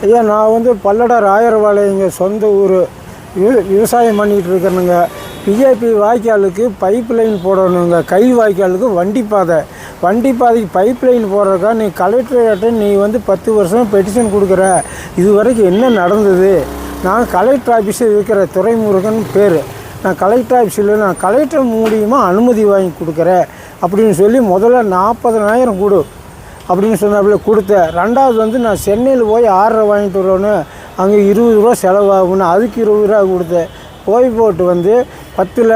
ஐயா நான் வந்து பல்லடம் ராயர்பாளையங்க சொந்த ஊர். விவசாயம் பண்ணிகிட்டு இருக்கிறேனுங்க. பிஜேபி வாய்க்காலுக்கு பைப் லைன் போடணுங்க. கை வாய்க்காலுக்கு வண்டி பாதைக்கு பைப் லைன் போடுறக்கா நீ கலெக்டர்கிட்ட நீ வந்து 10 வருஷம் பெட்டிஷன் கொடுக்குற. இது வரைக்கும் என்ன நடந்தது? நான் கலெக்டர் ஆஃபீஸில் இருக்கிற துரைமுருகன் பேர். நான் கலெக்டர் ஆஃபீஸில் நான் கலெக்டர் மூலியமாக அனுமதி வாங்கி கொடுக்குறேன் அப்படின்னு சொல்லி முதல்ல 40,000 கொடு அப்படின்னு சொன்னாப்புல கொடுத்தேன். ரெண்டாவது வந்து நான் சென்னையில் போய் ஆர்டரை வாங்கிட்டு வரணும்னு அங்கே 20 ரூபா செலவாகுன்னு அதுக்கு 20 ரூபா கொடுத்தேன். போட்டு வந்து 10ல்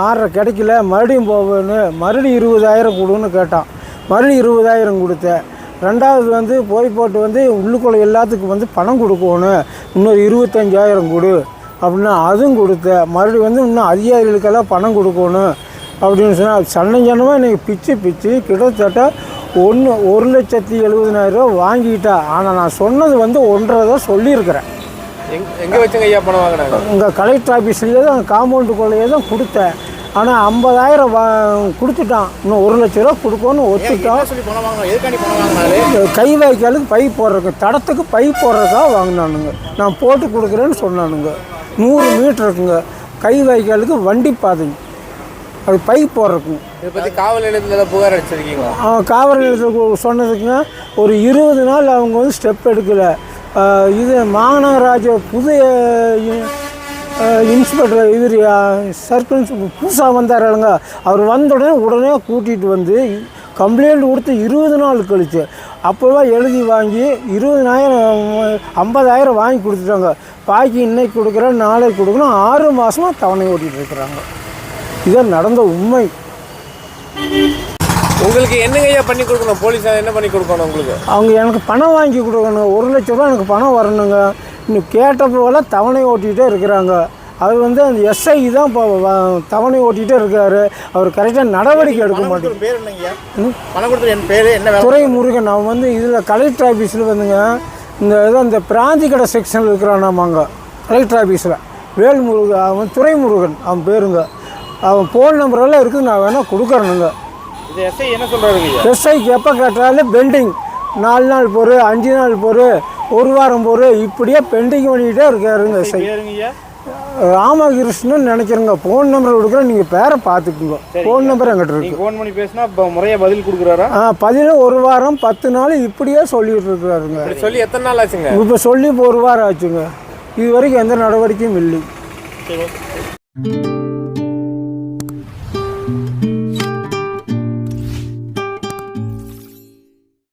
ஆர்டரை கிடைக்கல, மறுபடியும் போகணுன்னு மறுபடியும் 20,000 கொடுன்னு கேட்டான். மறுபடியும் 20,000 கொடுத்தேன். ரெண்டாவது வந்து போட்டு வந்து உள்ளுக்குள்ளே எல்லாத்துக்கும் வந்து பணம் கொடுக்கணும், இன்னொரு 25,000 கொடு அப்படின்னா அதுவும் கொடுத்தேன். மறுபடியும் வந்து இன்னும் அதிகாரிகளுக்கெல்லாம் பணம் கொடுக்கணும் அப்படின்னு சொன்னால் சன்னஞ்சனமாக இன்றைக்கி பிச்சு கிட்டத்தட்ட 1,70,000 வாங்கிட்டா. ஆனால் நான் சொன்னது வந்து 1.5 தான் சொல்லியிருக்கிறேன். எங்கே வச்சுங்க ஐயா பணம் வாங்கினாங்க? இங்கே கலெக்டர் ஆஃபீஸ்லேயே தான் காம்பவுண்டுக்குள்ளேயே தான் கொடுத்தேன். ஆனால் 50,000 கொடுத்துட்டான். இன்னும் 1,00,000 ரூபா கொடுக்கணும்னு ஒத்துட்டான். கை வாய்க்காலுக்கு பை போடுறதுக்கு தடத்துக்கு பை போடுறதுக்காக வாங்கினானுங்க. நான் போட்டு கொடுக்குறேன்னு சொன்னானுங்க. 100 மீட்டருக்குங்க கை வாய்க்காலுக்கு வண்டி பாதை, அது பை போடுறதுக்குங்க. இதை பற்றி காவல் நிலையத்தில் புகார் அடிச்சிருக்கீங்களா? காவல் நிலையத்தில் சொன்னதுக்குங்க ஒரு 20 நாள் அவங்க வந்து ஸ்டெப் எடுக்கலை. இது மாநகராட்சி புது இன்ஸ்பெக்டர் இவர் சர்க்கிள் புதுசாக வந்தாருங்க. அவர் வந்த உடனே கூட்டிகிட்டு வந்து கம்ப்ளைண்ட் கொடுத்து 20 நாள் கழிச்சு அப்போவா எழுதி வாங்கி 20,000 50,000 வாங்கி கொடுத்துட்டாங்க. பாக்கி இன்னைக்கு கொடுக்குறேன் நாளைக்கு கொடுக்கணும் 6 மாதமாக தவணை ஓட்டிகிட்டு இருக்கிறாங்க. இதான் நடந்த உண்மை. உங்களுக்கு என்னங்க ஐயா பண்ணி கொடுக்கணும்? போலீஸ் என்ன பண்ணி கொடுக்கணும் உங்களுக்கு? அவங்க எனக்கு பணம் வாங்கி கொடுக்கணும். 1,00,000 ரூபா எனக்கு பணம் வரணுங்க. இன்னும் கேட்டப்போலாம் தவணை ஓட்டிகிட்டே இருக்கிறாங்க. அது வந்து அந்த எஸ்ஐ தான் இப்போ தவணை ஓட்டிகிட்டே இருக்காரு. அவர் கரெக்டாக நடவடிக்கை எடுக்க மாட்டேங்க. துரைமுருகன் அவன் வந்து இதில் கலெக்டர் ஆஃபீஸில் வந்துங்க இந்த பிராந்தி கடை செக்ஷனில் இருக்கிறானாமாங்க கலெக்டர் ஆஃபீஸில். வேல்முருகன் அவன் துரைமுருகன் அவன் பேருங்க. அவன் ஃபோன் நம்பரெல்லாம் இருக்குது, நான் வேணால் கொடுக்குறேனுங்க. எஸ்ஐ என்ன சொல்கிறாருங்க? எஸ்ஐக்கு எப்போ கேட்டாலும் பெண்டிங் 4 நாள் போரு, 5 நாள் போரு, 1 வாரம் போரு, இப்படியே பெண்டிங் பண்ணிக்கிட்டே இருக்காருங்க எஸ்ஐ. ராமகிருஷ்ணன் நினைக்கிறேங்க. ஃபோன் நம்பர் கொடுக்குறேன், நீங்கள் பேரை பார்த்துக்குங்க. ஃபோன் நம்பர் எங்கிட்ட இருக்கு. ஃபோன் பண்ணி பேசினா முறையாக பதில் கொடுக்குறாரா? பதில் 1 வாரம் 10 நாள் இப்படியே சொல்லிட்டு இருக்கிறாருங்க. சொல்லி எத்தனை நாள் ஆச்சுங்க? இப்போ சொல்லி இப்போ 1 வாரம் ஆச்சுங்க. இது வரைக்கும் எந்த நடவடிக்கையும் இல்லை.